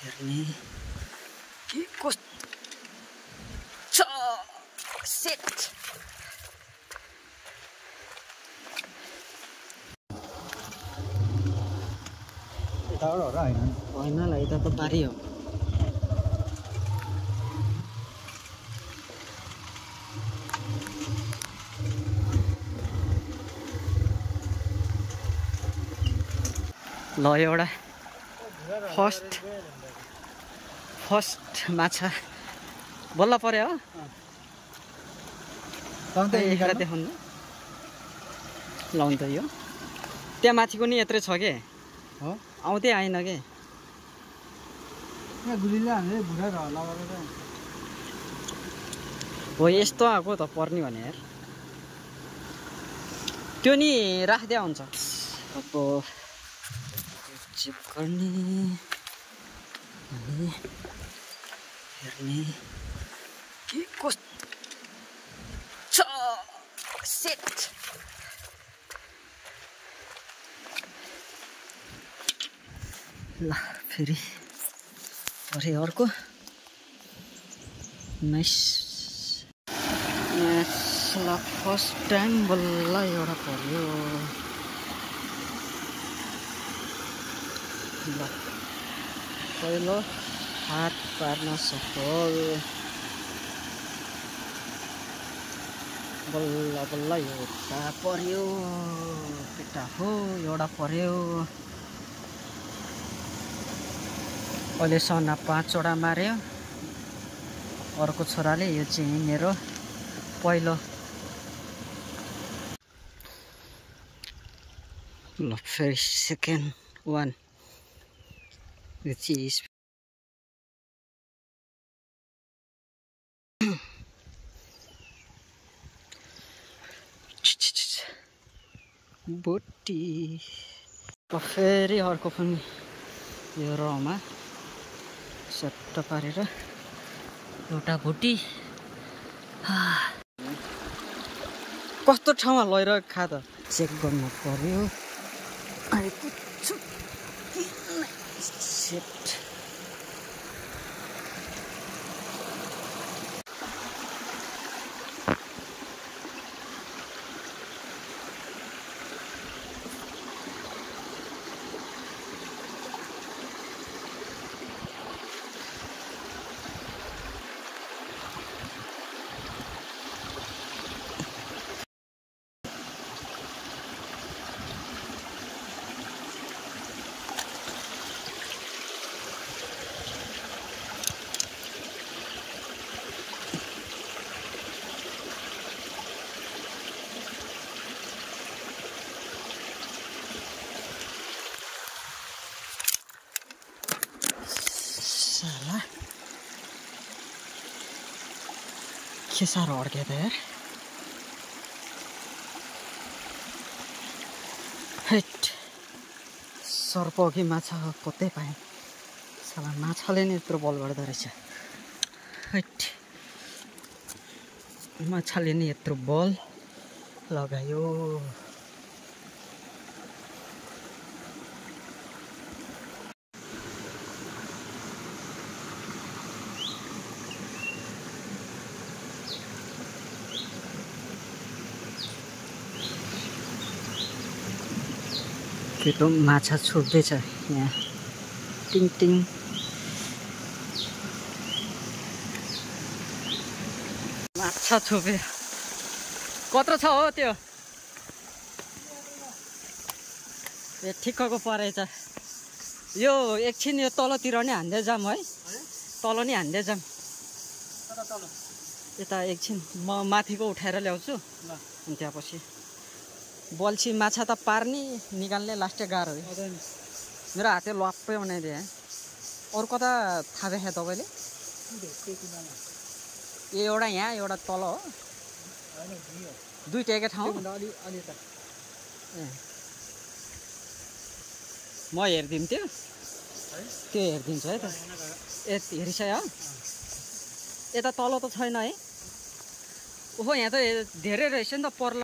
हेर्ने के कस्तो सेट यताबाट होला होइन ल यता त पारी हो ल एउटा फर्स्ट माछा बल्ल पर्यो हो देखाउनु लाउनु त यो त्यहाँ माथिको नि यत्रै छ के आउँदै आएन के हो यस्तो आएको त पर्ने भने यार त्यो नि राख्दै हुन्छ अब चेक गर्ने अनि हेर्ने के कस्तो सेट ल फेरि परे अर्को नाइस ल फर्स्ट टाइम बल्ल एउटा पर्यो ल पहिलो हात पार्न सफल बल्ल बल्ल एउटा पर्यो केटा हो एउटा पर्यो अहिलेसम्म 5 वटा मार्यो अर्को छोराले यो चाहिँ मेरो पहिलो ल फेरि सेकेन्ड वान यो चिज बोटी फेरि अर्को पनि यो रौमा सट्ट पारेर एउटा भुटी कस्तो ठाउँमा लैरहेको खा त चेक गर्नु पर्यो सेट साला के साह्रो अड्क्यो त यार हेट सर्प कि माछा कतै पाएँ साला माछाले नि यत्रो बल गर्दो रहेछ हेट माछाले नि यत्रो बल लगायो केटो माछा छोड्दैछ यहाँ टिङ टिङ माछा छोपे कत्रो छ हो त्यो ए ठिक्कको परेछ यो एकछिन यो तलतिर नै हान्दै जाम है तल नै हान्दै जाम यता एकछिन म माथिको उठाएर ल्याउँछु अनि त्यहाँपछि बल्छी माछा त पार्ने निकाल्ने लास्टै गाह्रो है मेरो हातले लप्पै बनाइदिए अरू कता थाहा देखे तपाईँले ए एउटा यहाँ एउटा तल हो दुईटा एकै ठाउँ ए म हेरिदिउँ त्यो हेरिदिन्छु है त ए हेरिसक्यो हो यता तल त छैन है ओहो यहाँ त धेरै रहेछ नि त पर्ला